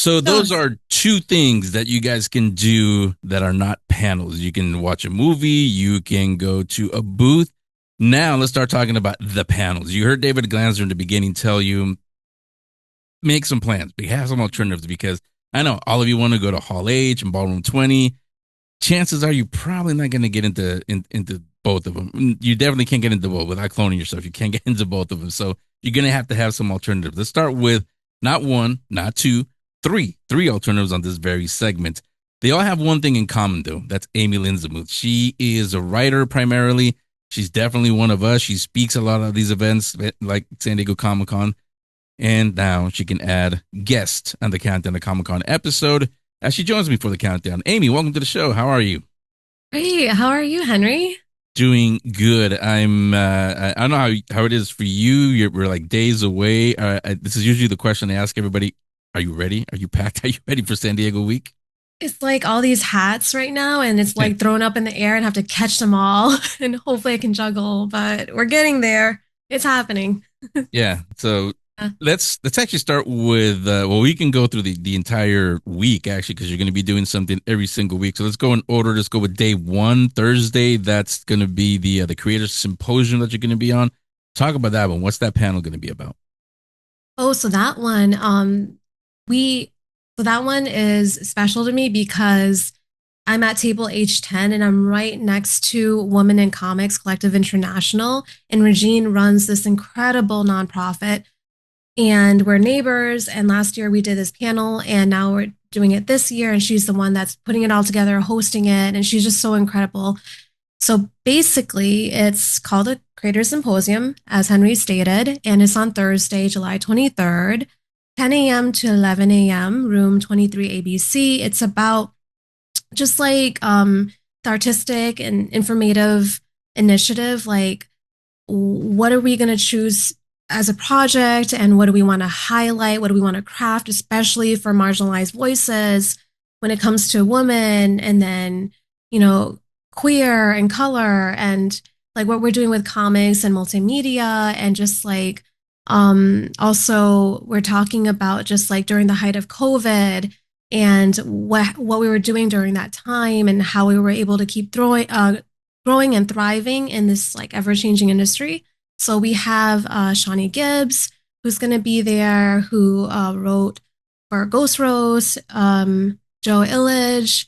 So Sure. those are two things that you guys can do that are not panels. You can watch a movie, you can go to a booth. Now let's start talking about the panels. You heard David Glanzer in the beginning tell you make some plans, but have some alternatives because I know all of you want to go to Hall H and Ballroom 20. Chances are you're probably not going to get into both of them. You definitely can't get into both without cloning yourself. You can't get into both of them. So you're going to have some alternatives. Let's start with not one, not two, three alternatives on this very segment. They all have one thing in common, though. That's Amy Linsamouth. She is a writer primarily. She's definitely one of us. She speaks a lot of these events, like San Diego Comic Con, and now she can add guest on the Countdown to Comic Con episode as she joins me for the countdown. Amy, welcome to the show. How are you? Hey, how are you, Henry? Doing good. I don't know how it is for you. We're like days away. This is usually the question I ask everybody. Are you ready? Are you packed? Are you ready for San Diego week? It's like all these hats right now, and it's like thrown up in the air and have to catch them all. And hopefully I can juggle, but we're getting there. It's happening. Yeah. So Uh, let's actually start with well, we can go through the entire week actually because you're going to be doing something every single week. So let's go in order. Let's go with day one, Thursday. That's going to be the Creators Symposium that you're going to be on. Talk about that one. What's that panel going to be about? oh, so that one, we, so that one is special to me because I'm at table H10 and I'm right next to Women in Comics Collective International. And Regine runs this incredible nonprofit and we're neighbors. And last year we did this panel, and now we're doing it this year. And she's the one that's putting it all together, hosting it, and she's just so incredible. So basically, it's called a Creator Symposium, as Henry stated, and it's on Thursday, July 23rd, 10 a.m. to 11 a.m., room 23 ABC. It's about just like the artistic and informative initiative, like what are we going to choose as a project and what do we want to highlight, what do we want to craft, especially for marginalized voices when it comes to women, and then you know queer and color, and like what we're doing with comics and multimedia, and just like also we're talking about just like during the height of COVID and what we were doing during that time and how we were able to keep growing and thriving in this like ever changing industry. So we have Shawnee Gibbs, who's going to be there, who wrote for Ghost Rose, Joe Illidge,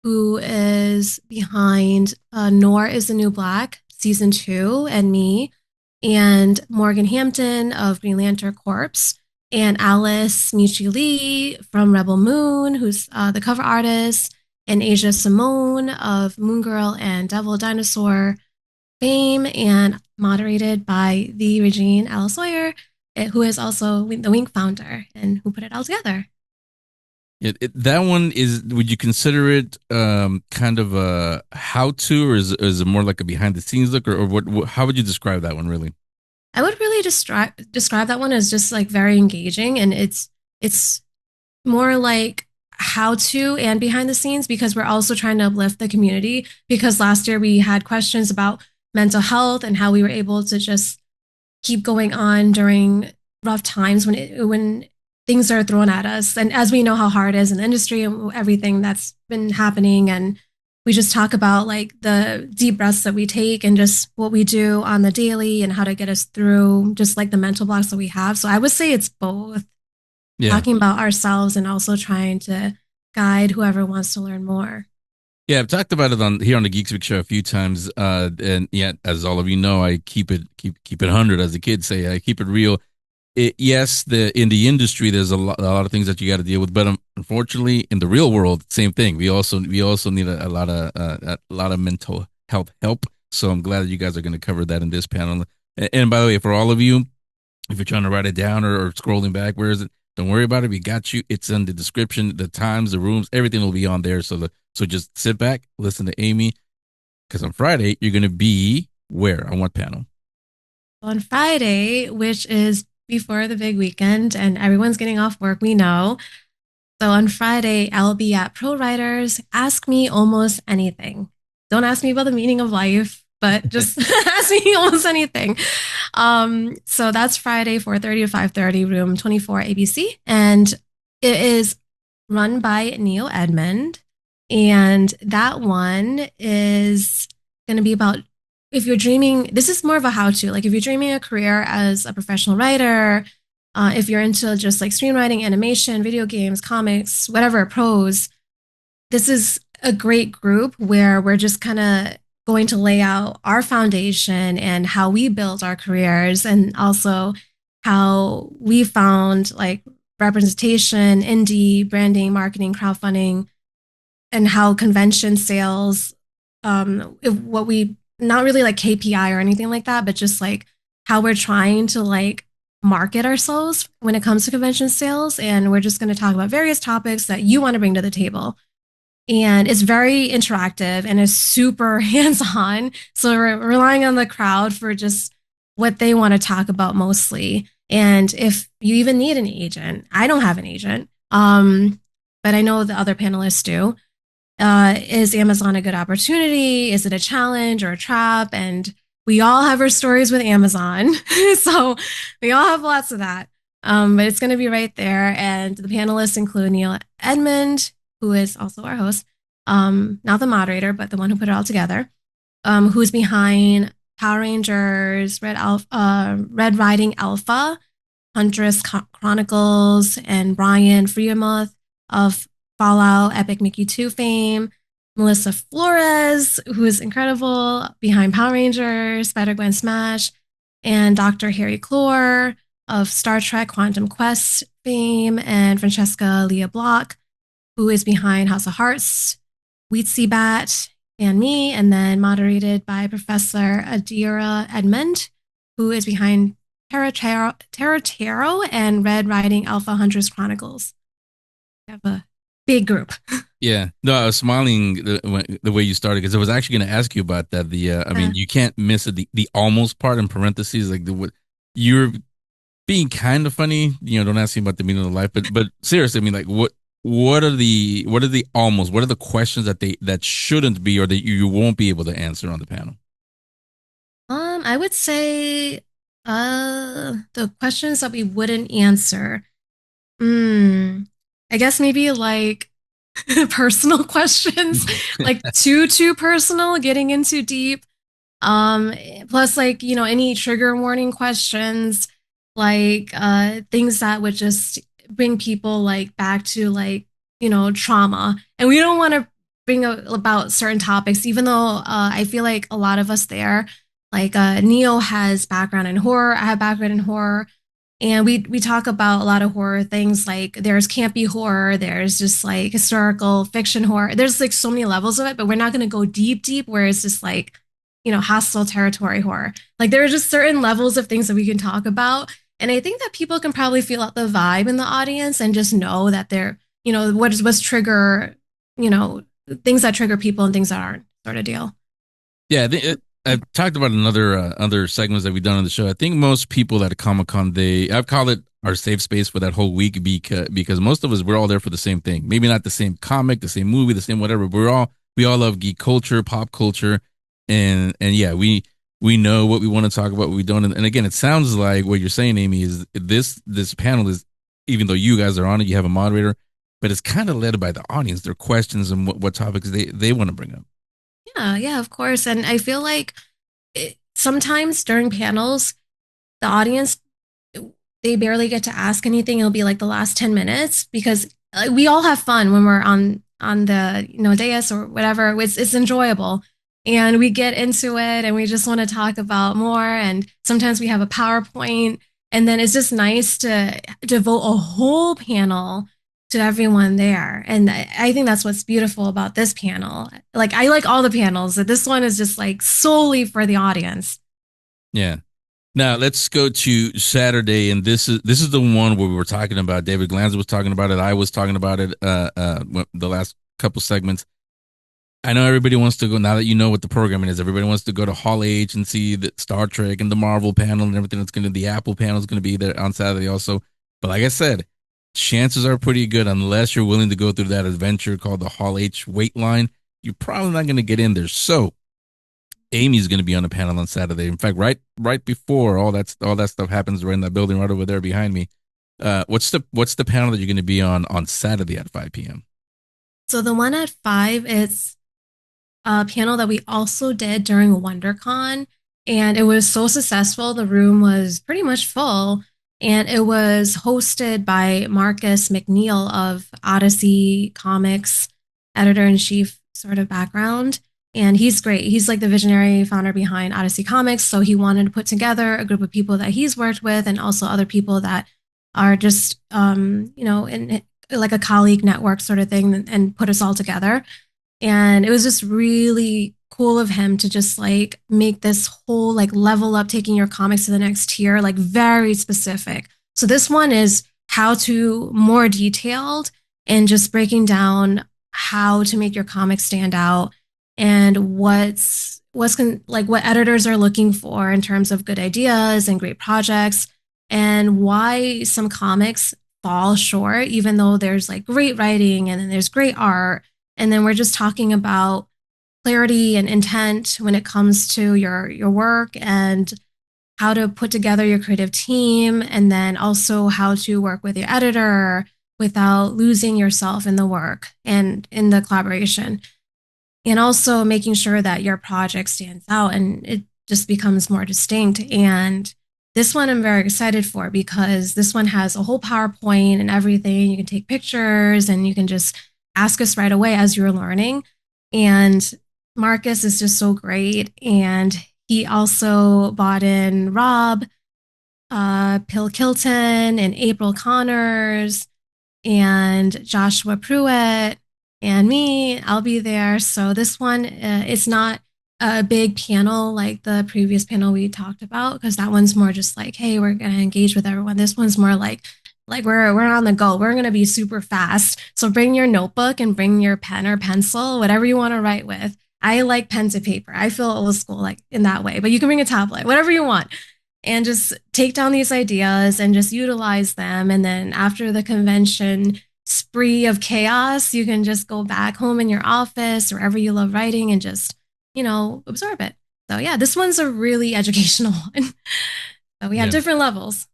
who is behind Nor is the New Black, season two, and me, and Morgan Hampton of Green Lantern Corps, and Alice Michi Lee from Rebel Moon, who's the cover artist, and Asia Simone of Moon Girl and Devil Dinosaur fame, and moderated by the Regine L. Sawyer, who is also the Wink founder and who put it all together. That one is. Would you consider it kind of a how to, or is it more like a behind the scenes look, or what? How would you describe that one really? I would really describe that one as just like very engaging, and it's more like how to and behind the scenes because we're also trying to uplift the community. Because last year we had questions about mental health and how we were able to just keep going on during rough times when things are thrown at us. And as we know how hard it is in the industry and everything that's been happening, and we just talk about like the deep breaths that we take and just what we do on the daily and how to get us through just like the mental blocks that we have. So I would say it's both Yeah, talking about ourselves and also trying to guide whoever wants to learn more. yeah. I've talked about it on here on the Geek Speak show a few times, and yet, as all of you know, I keep it 100, as the kids say. I keep it real. Yes, the in the industry, there's a lot of things that you got to deal with, but unfortunately, in the real world, same thing. We also need a lot of mental health help. So I'm glad that you guys are going to cover that in this panel. And by the way, for all of you, if you're trying to write it down or scrolling back, where is it? Don't worry about it. We got you. It's in the description, the times, the rooms, everything will be on there. So just sit back, listen to Amy, because on Friday you're going to be where on what panel? On Friday, which is before the big weekend and everyone's getting off work, we know. So on Friday, I'll be at Pro Writers. Ask me almost anything. Don't ask me about the meaning of life, but just ask me almost anything. So that's Friday, 4:30 to 5:30, room 24 ABC. And it is run by Neil Edmond. And that one is going to be about if you're dreaming, this is more of a how to, like if you're dreaming a career as a professional writer, if you're into just like screenwriting, animation, video games, comics, whatever, prose, this is a great group where we're just kind of going to lay out our foundation and how we built our careers and also how we found like representation, indie, branding, marketing, crowdfunding, and how convention sales, what we, not really like KPI or anything like that, but just like how we're trying to like market ourselves when it comes to convention sales. And we're just going to talk about various topics that you want to bring to the table. And it's very interactive and is super hands on. So we're relying on the crowd for just what they want to talk about mostly. And if you even need an agent, I don't have an agent, but I know the other panelists do. Is Amazon a good opportunity? Is it a challenge or a trap? And we all have our stories with Amazon. So we all have lots of that. But it's going to be right there. And the panelists include Neil Edmond, who is also our host, not the moderator, but the one who put it all together, who's behind Power Rangers, Red Riding Alpha, Huntress Chronicles, and Brian Freemuth of Fallout, Epic Mickey 2 fame, Melissa Flores, who is incredible, behind Power Rangers, Spider-Gwen Smash, and Dr. Harry Clore of Star Trek Quantum Quest fame, and Francesca Leah Block, who is behind House of Hearts, Wheatsy Bat, and me, and then moderated by Professor Adira Edmond, who is behind Terra Tarot and Red Riding Alpha Hunters Chronicles. We have a big group. Yeah, no, I was smiling the way you started because I was actually going to ask you about that. I mean, you can't miss it, the almost part in parentheses, like you're being kind of funny. Don't ask me about the meaning of life, but seriously, I mean, like what are the almost? What are the questions that shouldn't be or that you won't be able to answer on the panel? I would say the questions that we wouldn't answer. I guess maybe like personal questions, like too personal, getting into deep. Plus like, any trigger warning questions, like things that would just bring people like back to like, trauma. And we don't want to bring about certain topics, even though I feel like a lot of us there, like Neo has background in horror, I have background in horror. And we talk about a lot of horror things, like there's campy horror, there's just like historical fiction horror. There's like so many levels of it, but we're not going to go deep where it's just like, hostile territory horror. Like there are just certain levels of things that we can talk about. And I think that people can probably feel out the vibe in the audience and just know that they're, what's trigger, things that trigger people and things that aren't, sort of deal. Yeah, I've talked about other segments that we've done on the show. I think most people at a Comic-Con, I've called it our safe space for that whole week because most of us, we're all there for the same thing. Maybe not the same comic, the same movie, the same whatever. But we all love geek culture, pop culture, and yeah, we know what we want to talk about, what we don't. And again, it sounds like what you're saying, Amy, is this panel is, even though you guys are on it, you have a moderator, but it's kind of led by the audience, their questions and what topics they want to bring up. Yeah, of course. And I feel like sometimes during panels, the audience, they barely get to ask anything. It'll be like the last 10 minutes because we all have fun when we're on the, dais or whatever. It's enjoyable. And we get into it and we just want to talk about more. And sometimes we have a PowerPoint. And then it's just nice to devote a whole panel to everyone there. And I think that's what's beautiful about this panel. Like, I like all the panels. This one is just like solely for the audience. Yeah. Now let's go to Saturday, and this is the one where we were talking about. David Glanzer was talking about it. I was talking about it. The last couple segments. I know everybody wants to go, now that you know what the programming is. Everybody wants to go to Hall H and see the Star Trek and the Marvel panel and everything that's going to. The Apple panel is going to be there on Saturday also. But like I said, chances are pretty good, unless you're willing to go through that adventure called the Hall H wait line, you're probably not going to get in there. So Amy's going to be on the panel on Saturday. In fact, right before all that stuff happens, right in that building right over there behind me, What's the panel that you're going to be on Saturday at 5 p.m.? So the one at 5, it's a panel that we also did during WonderCon, and it was so successful. The room was pretty much full, and it was hosted by Marcus McNeil of Odyssey Comics, editor in chief sort of background. And he's great. He's like the visionary founder behind Odyssey Comics. So he wanted to put together a group of people that he's worked with and also other people that are just, in like a colleague network sort of thing and put us all together. And it was just really cool of him to just like make this whole like level up, taking your comics to the next tier, like very specific. So this one is how to more detailed and just breaking down how to make your comics stand out and like what editors are looking for in terms of good ideas and great projects and why some comics fall short, even though there's like great writing and then there's great art. And then we're just talking about clarity and intent when it comes to your work and how to put together your creative team, and then also how to work with your editor without losing yourself in the work and in the collaboration. And also making sure that your project stands out and it just becomes more distinct. And this one I'm very excited for because this one has a whole PowerPoint and everything. You can take pictures and you can just ask us right away as you're learning. And Marcus is just so great. And he also brought in Rob, Pill Kilton, and April Connors, and Joshua Pruitt, and me. I'll be there. So this one, it's not a big panel like the previous panel we talked about, because that one's more just like, hey, we're going to engage with everyone. This one's more like we're on the go. We're going to be super fast. So bring your notebook and bring your pen or pencil, whatever you want to write with. I like pen to paper. I feel old school like in that way, but you can bring a tablet, whatever you want, and just take down these ideas and just utilize them. And then after the convention spree of chaos, you can just go back home in your office, wherever you love writing, and just, absorb it. So yeah, this one's a really educational one. So we have different levels.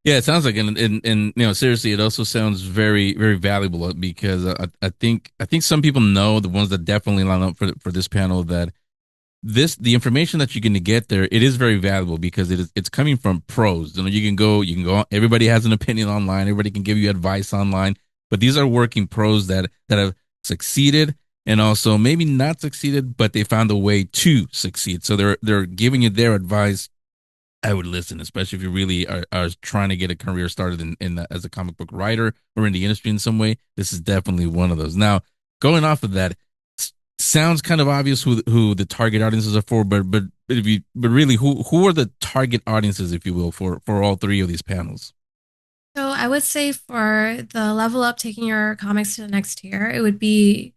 Yeah, it sounds like, and seriously, it also sounds very, very valuable because I think some people know, the ones that definitely line up for this panel, that the information that you're going to get there, it is very valuable because it's coming from pros. You can go. Everybody has an opinion online. Everybody can give you advice online, but these are working pros that have succeeded and also maybe not succeeded, but they found a way to succeed. So they're giving you their advice. I would listen, especially if you really are trying to get a career started as a comic book writer or in the industry in some way. This is definitely one of those. Now, going off of that, sounds kind of obvious who the target audiences are for, but really, who are the target audiences, if you will, for all three of these panels? So I would say for the level up, taking your comics to the next tier, it would be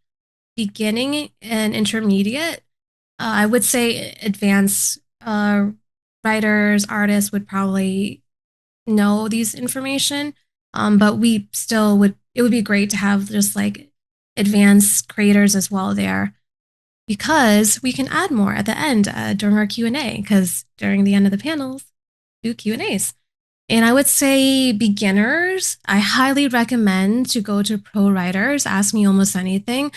beginning and intermediate. I would say advanced writers, artists would probably know these information. But we still it would be great to have just like advanced creators as well there, because we can add more at the end during our Q&A, because during the end of the panels, do Q&As. And I would say beginners, I highly recommend to go to pro writers, ask me almost anything.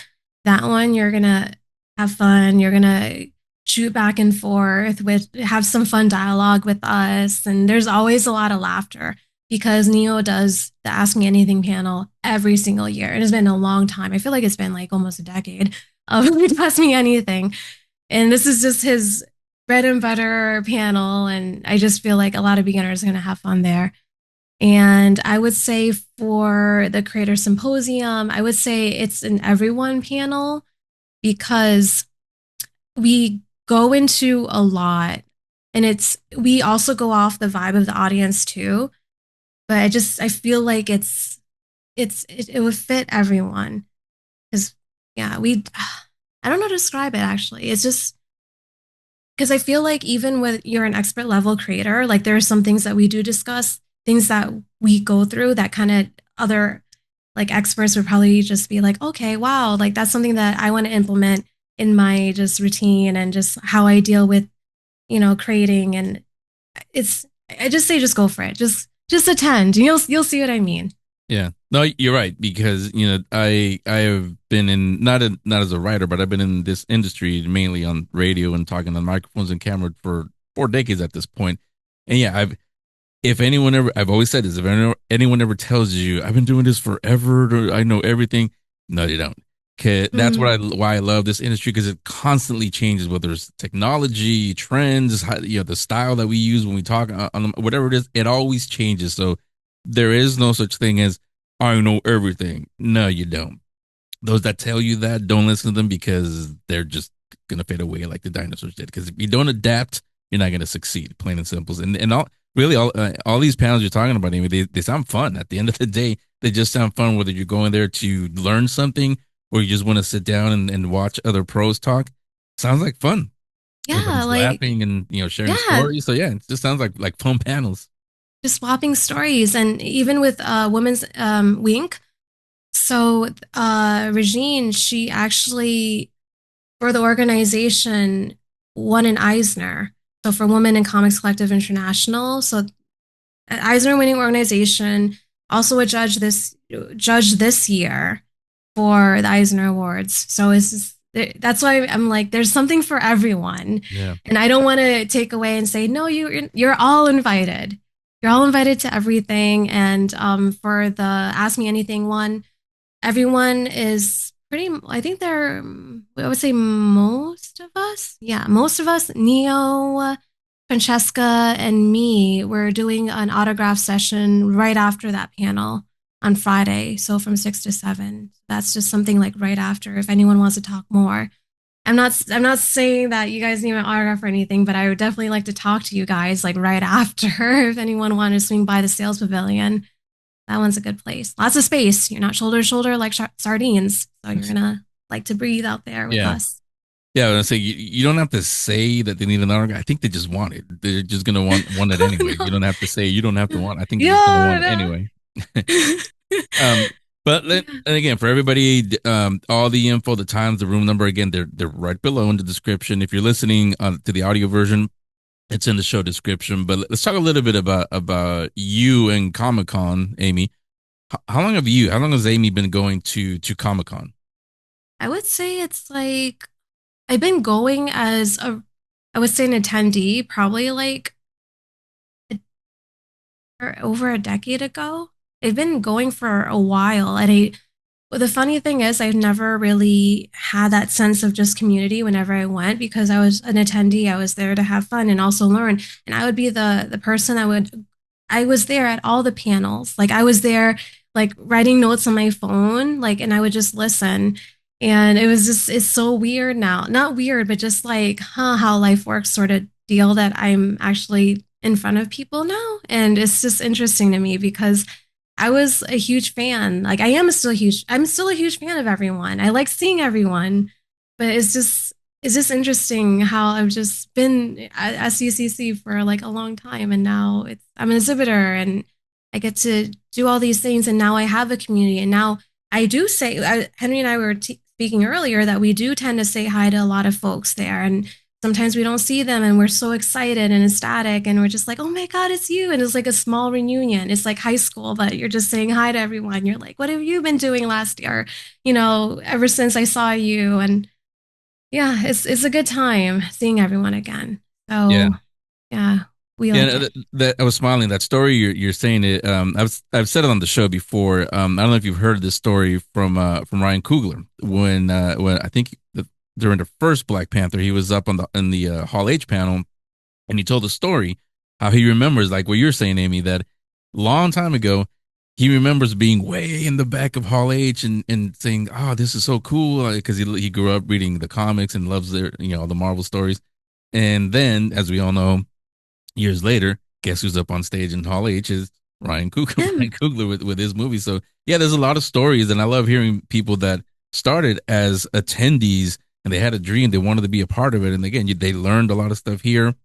That one, you're going to have fun. You're going to shoot back and forth have some fun dialogue with us. And there's always a lot of laughter because Neo does the Ask Me Anything panel every single year. It has been a long time. I feel like it's been like almost a decade of Ask Me Anything. And this is just his bread and butter panel. And I just feel like a lot of beginners are going to have fun there. And I would say for the Creator Symposium, I would say it's an everyone panel because we go into a lot, and we also go off the vibe of the audience too. But I feel like it would fit everyone, because yeah, I don't know how to describe it actually. It's just because I feel like even when you're an expert level creator, like there are some things that we do discuss, things that we go through that kind of other like experts would probably just be like, okay, wow, like that's something that I want to implement in my just routine and just how I deal with, creating. And I just say, just go for it. Just just attend, and you'll see what I mean. Yeah. No, you're right because I have been in not as a writer, but I've been in this industry mainly on radio and talking on microphones and camera for 4 decades at this point. And yeah, if anyone ever, I've always said this, if anyone ever tells you I've been doing this forever, or I know everything, no, they don't. 'Kay, that's Mm, why I love this industry because it constantly changes, whether it's technology, trends, the style that we use when we talk on whatever it is, it always changes. So there is no such thing as I know everything. No, you don't. Those that tell you that, don't listen to them because they're just gonna fade away like the dinosaurs did. Because if you don't adapt, you're not gonna succeed. Plain and simple. And all these panels you're talking about, Amy, they sound fun. At the end of the day, they just sound fun. Whether you're going there to learn something or you just want to sit down and watch other pros talk, sounds like fun. yeah, Everybody's like laughing and sharing yeah, stories. So yeah, it just sounds like fun panels. just swapping stories, and even with Women's Wink. So Regine, she actually for the organization won an Eisner. So for Women in Comics Collective International. So an Eisner winning organization, also a judge this year for the Eisner Awards. So it's just, that's why I'm like, there's something for everyone, Yeah. and I don't want to take away and say no. You're all invited. You're all invited to everything. And for the Ask Me Anything one, everyone is pretty. I think they're. I would say most of us. Yeah, most of us. Neo, Francesca, and me were doing an autograph session right after that panel on Friday. So from 6 to 7. That's just something like right after. If anyone wants to talk more, I'm not saying that you guys need my autograph or anything, but I would definitely like to talk to you guys like right after. If anyone wanted to swing by the sales pavilion, that one's a good place. Lots of space. You're not shoulder to shoulder like sardines, so you're gonna like to breathe out there with Yeah. us. Yeah, I say you don't have to say that they need an autograph. I think they just want it. They're just gonna want it Oh anyway. You no! don't have to say you don't have to want. I think they're just gonna want it Yeah, anyway. no. um, but Yeah. and again, for everybody, all the info, the times, the room number, again, they're right below in the description. If you're listening to the audio version, it's in the show description. But let's talk a little bit about you and Comic Con, Amy. How long has Amy been going to Comic Con? I would say it's like I've been going as a, I would say an attendee, probably like over a decade ago. I've been going for a while, and I. Well, the funny thing is, I've never really had that sense of just community whenever I went because I was an attendee. I was there to have fun and also learn. And I would be the person that would. I was there at all the panels. Like I was there, like writing notes on my phone, like, and I would just listen. And it was just, it's so weird now. Not weird, but just like, how life works sort of deal that I'm actually in front of people now. And it's just interesting to me because I was a huge fan. Like I'm still a huge fan of everyone. I like seeing everyone, but it's just interesting how I've just been at SDCC for like a long time, and now I'm an exhibitor and I get to do all these things, and now I have a community, and now I do say Henry and I were speaking earlier that we do tend to say hi to a lot of folks there, and sometimes we don't see them and we're so excited and ecstatic and we're just like, oh my God, it's you. And it's like a small reunion. It's like high school, but you're just saying hi to everyone. You're like, what have you been doing last year? Ever since I saw you. And yeah, it's a good time seeing everyone again. Yeah. So yeah, we Yeah, like it. I was smiling. That story you're saying it. I've said it on the show before. I don't know if you've heard this story from Ryan Coogler when I think during the first Black Panther he was up on the in the Hall H panel and he told the story how he remembers like what you're saying, Amy, that long time ago he remembers being way in the back of Hall H and saying, "Oh, this is so cool," because he grew up reading the comics and loves their all the Marvel stories. And then, as we all know, years later, guess who's up on stage in Hall H is Ryan Coogler, Ryan Him. Coogler with his movie. So yeah, there's a lot of stories, and I love hearing people that started as attendees and they had a dream, they wanted to be a part of it, and again, they learned a lot of stuff here,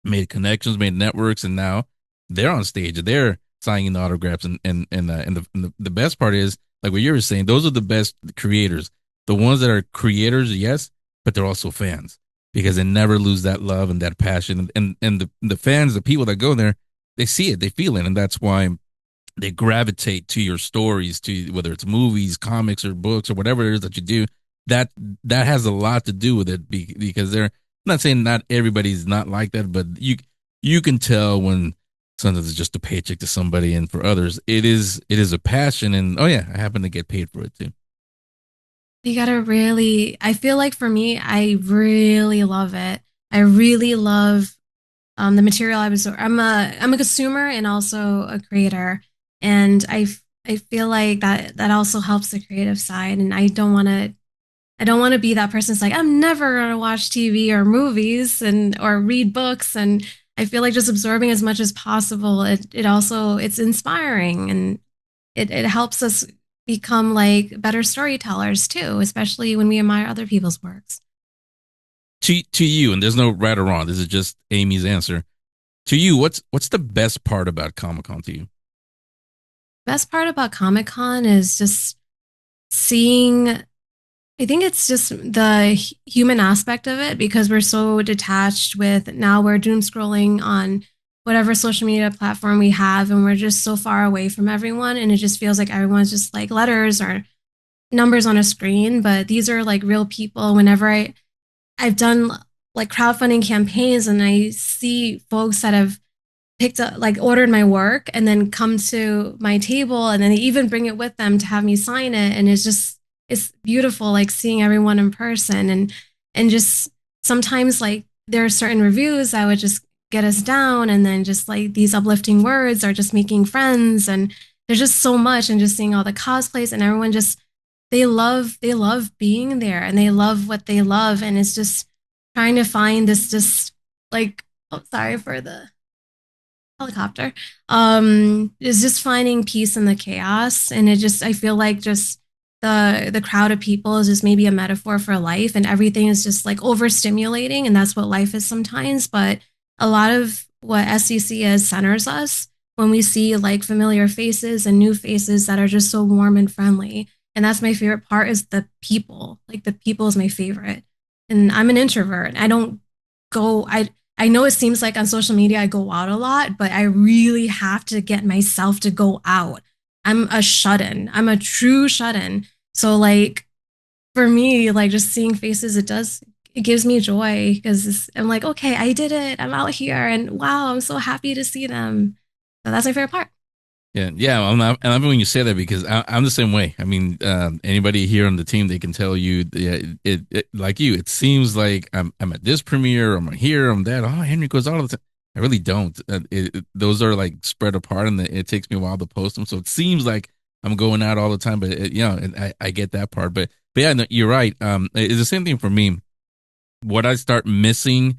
made connections, made networks, and now they're on stage, they're signing the autographs, and the best part is like what you were saying, those are the best creators, the ones that are creators, yes, but they're also fans because they never lose that love and that passion, and the fans, the people that go there, they see it, they feel it, and that's why they gravitate to your stories, to whether it's movies, comics, or books, or whatever it is that you do. That that has a lot to do with it because they're, I'm not saying not everybody's not like that, but you can tell when sometimes it's just a paycheck to somebody, and for others it is a passion. And oh yeah, I happen to get paid for it too. You gotta really, I feel like for me, I really love it. I really love the material I was. I'm a consumer and also a creator, and I feel like that also helps the creative side. And I don't want to be that person that's like I'm never gonna watch TV or movies and or read books. And I feel like just absorbing as much as possible. It also it's inspiring and it helps us become like better storytellers too, especially when we admire other people's works. To you, and there's no right or wrong. This is just Amy's answer. To you, what's the best part about Comic Con to you? Best part about Comic Con is just seeing, I think it's just the human aspect of it because we're so detached with now we're doom scrolling on whatever social media platform we have and we're just so far away from everyone and it just feels like everyone's just like letters or numbers on a screen, but these are like real people. Whenever I've done like crowdfunding campaigns and I see folks that have picked up like ordered my work and then come to my table and then they even bring it with them to have me sign it, and it's just it's beautiful like seeing everyone in person. And just sometimes like there are certain reviews that would just get us down, and then just like these uplifting words are just making friends, and there's just so much. And just seeing all the cosplays and everyone just they love being there and they love what they love, and it's just trying to find this just like, oh sorry for the helicopter, is just finding peace in the chaos. And it just I feel like just the crowd of people is just maybe a metaphor for life, and everything is just like overstimulating, and that's what life is sometimes. But a lot of what SDC is centers us when we see like familiar faces and new faces that are just so warm and friendly. And that's my favorite part is the people. Like the people is my favorite. And I'm an introvert. I don't go I know it seems like on social media I go out a lot, but I really have to get myself to go out. I'm a shut-in. I'm a true shut-in. So like for me, like just seeing faces, it gives me joy because I'm like, okay, I did it. I'm out here and wow, I'm so happy to see them. So that's my favorite part. Yeah, yeah. I love when you say that because I'm the same way. I mean, anybody here on the team, they can tell you, yeah, like you. It seems like I'm at this premiere, I'm here, I'm that. Oh, Henry goes all the time. I really don't. Those are like spread apart, and it takes me a while to post them. So it seems like I'm going out all the time, but and I get that part. But yeah, no, you're right. It's the same thing for me. What I start missing,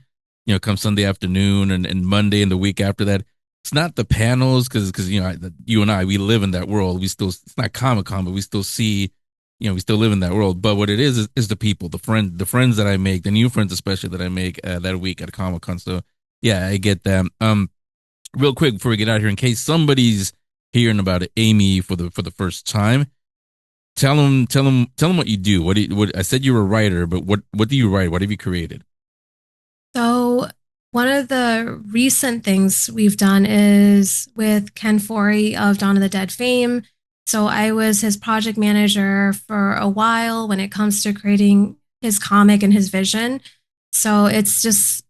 come Sunday afternoon and Monday and the week after that, it's not the panels because you and I we live in that world. We still it's not Comic Con, but we still see, we still live in that world. But what it is the people, the friends that I make, the new friends especially that I make that week at Comic Con. So yeah, I get that. Real quick before we get out here, in case somebody's hearing about it, Amy for the first time, tell them what you do. What I said you were a writer, but what do you write? What have you created? So one of the recent things we've done is with Ken Forey of Dawn of the Dead fame. So I was his project manager for a while when it comes to creating his comic and his vision. So it's just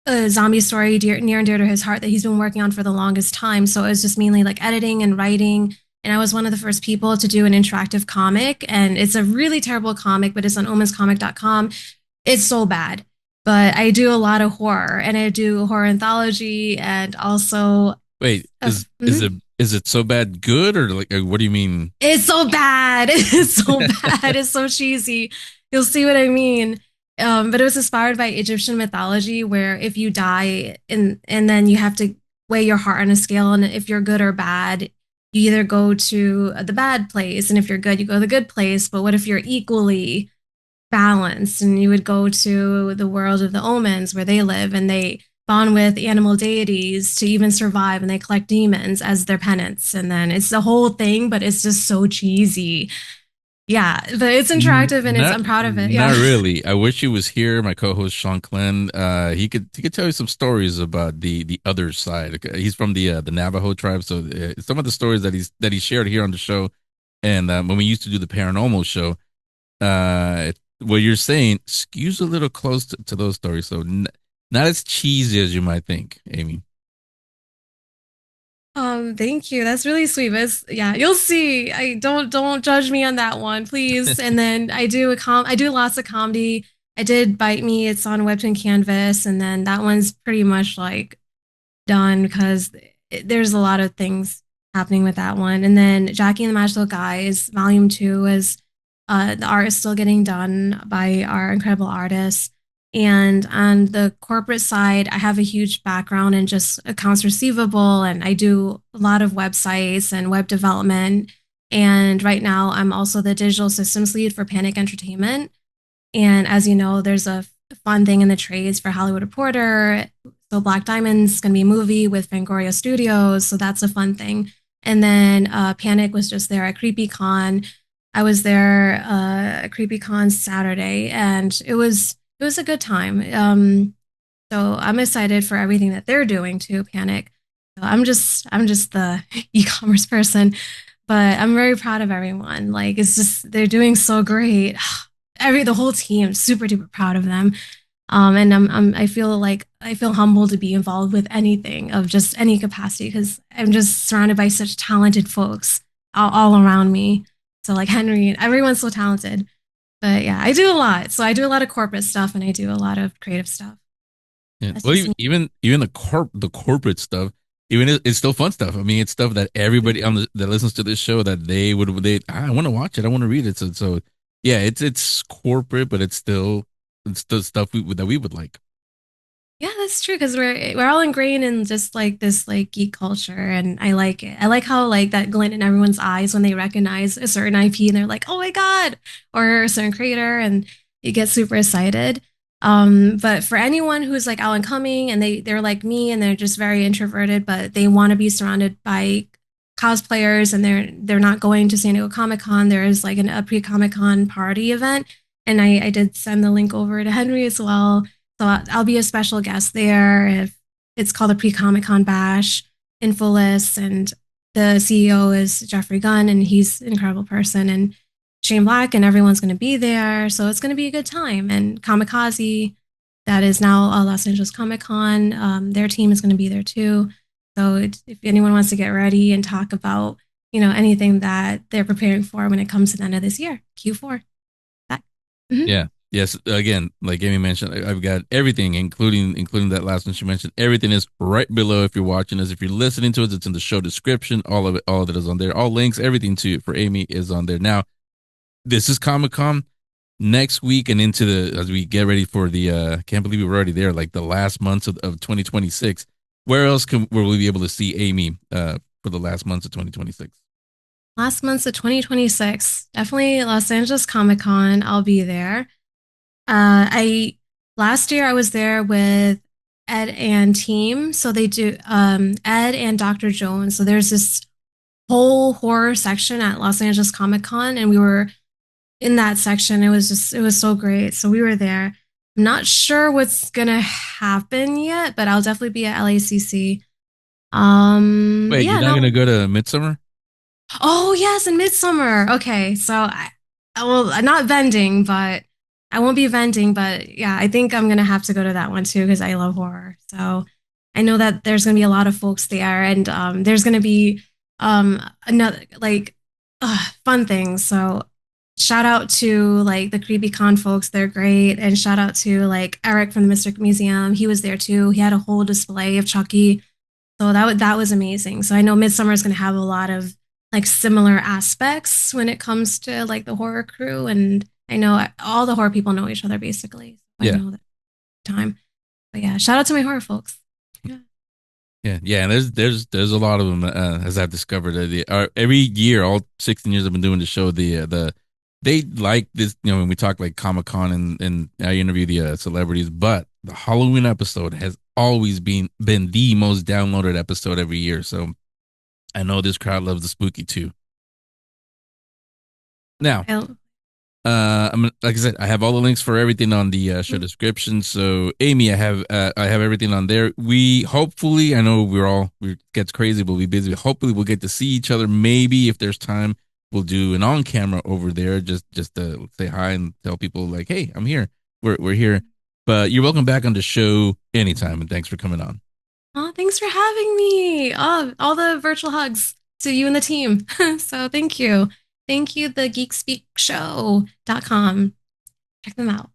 a zombie story near and dear to his heart that he's been working on for the longest time. So it was just mainly like editing and writing. And I was one of the first people to do an interactive comic. And it's a really terrible comic, but it's on omenscomic.com. It's so bad. But I do a lot of horror and I do horror anthology and also Wait, is it so bad good or like what do you mean? it's so bad. It's so bad. It's so cheesy. You'll see what I mean. But it was inspired by Egyptian mythology, where if you die and then you have to weigh your heart on a scale, and if you're good or bad, you either go to the bad place, and if you're good, you go to the good place. But what if you're equally balanced, and you would go to the world of the omens where they live, and they bond with animal deities to even survive, and they collect demons as their penance, and then it's the whole thing, but it's just so cheesy. Yeah, but it's interactive and it's Not I'm proud of it. not Yeah. really. I wish he was here. My co-host Sean Glenn. He could tell you some stories about the other side. He's from the Navajo tribe, so some of the stories that he shared here on the show, and when we used to do the paranormal show, what you're saying skews a little close to those stories. So not as cheesy as you might think, Amy. Thank you. That's really sweet. But yeah, you'll see. I don't judge me on that one, please. And then I do lots of comedy. I did Bite Me. It's on Webtoon Canvas, and then that one's pretty much like done because there's a lot of things happening with that one. And then Jackie and the Magical Guys, Volume Two is the art is still getting done by our incredible artists. And on the corporate side, I have a huge background in just accounts receivable, and I do a lot of websites and web development. And right now, I'm also the digital systems lead for Panic Entertainment. And as you know, there's a fun thing in the trades for Hollywood Reporter. So Black Diamond's going to be a movie with Fangoria Studios. So that's a fun thing. And then Panic was just there at CreepyCon. I was there at CreepyCon Saturday, and it was a good time. So I'm excited for everything that they're doing too. Panic. So I'm just the e-commerce person, but I'm very proud of everyone. Like it's just they're doing so great. The whole team super duper proud of them. And I feel like I feel humbled to be involved with anything of just any capacity because I'm just surrounded by such talented folks all around me. So like Henry, everyone's so talented. But yeah, I do a lot. So I do a lot of corporate stuff and I do a lot of creative stuff. Yeah. That's Well, just me. even the corporate stuff, even it's still fun stuff. I mean, it's stuff that everybody that listens to this show that I want to watch it, I want to read it. So yeah, it's corporate, but it's still stuff that we would like. Yeah, that's true because we're all ingrained in just like this like geek culture, and I like it. I like how like that glint in everyone's eyes when they recognize a certain IP, and they're like, "Oh my god!" or a certain creator, and you get super excited. But for anyone who's like out and coming, and they're like me, and they're just very introverted, but they want to be surrounded by cosplayers, and they're not going to San Diego Comic Con. There is like a pre Comic Con party event, and I did send the link over to Henry as well, so I'll be a special guest there. If it's called a pre Comic Con Bash info list, and the CEO is Jeffrey Gunn, and he's an incredible person, and Shane Black, and everyone's going to be there. So it's going to be a good time. And Kamikaze, that is now Los Angeles Comic Con, their team is going to be there too. So if anyone wants to get ready and talk about anything that they're preparing for when it comes to the end of this year, Q4. That. Mhm. Yeah. Yes. Again, like Amy mentioned, I've got everything, including that last one she mentioned. Everything is right below. If you're watching us, if you're listening to us, it's in the show description. All of it is on there. All links, everything to for Amy is on there. Now, this is Comic Con next week and into the as we get ready for the. Can't believe we're already there. Like the last months of 2026. Where else will we be able to see Amy for the last months of 2026? Last month's of 2026. Definitely Los Angeles Comic Con. I'll be there. I Last year I was there with Ed and team. So they do Ed and Dr. Jones. So there's this whole horror section at Los Angeles Comic Con, and we were in that section. It was so great. So we were there. I'm not sure what's gonna happen yet, but I'll definitely be at LACC. Wait, you're Yeah, not gonna no. go to Midsummer? Oh yes, in Midsummer. Okay, so well, not vending, but I won't be vending. But yeah, I think I'm gonna have to go to that one too because I love horror. So I know that there's gonna be a lot of folks there, and there's gonna be another like fun things. So shout out to like the CreepyCon folks, they're great, and shout out to like Eric from the Mystic Museum. He was there too. He had a whole display of Chucky, so that was amazing. So I know Midsummer is going to have a lot of like similar aspects when it comes to like the horror crew, and I know all the horror people know each other basically. So I Yeah. know that time. But yeah, shout out to my horror folks. Yeah. Yeah. And there's a lot of them as I've discovered. Every year, all 16 years I've been doing the show, they like this. When we talk like Comic Con and I interview the celebrities, but the Halloween episode has always been the most downloaded episode every year. So I know this crowd loves the spooky too. Now, Like I said, I have all the links for everything on the show description. So, Amy, I have everything on there. We hopefully, I know we gets crazy, but we'll be busy. Hopefully, we'll get to see each other. Maybe if there's time, we'll do an on camera over there, just to say hi and tell people like, hey, I'm here. We're here. But you're welcome back on the show anytime, and thanks for coming on. Oh, thanks for having me. Oh, all the virtual hugs to you and the team. So thank you. Thank you, thegeekspeakshow.com. Check them out.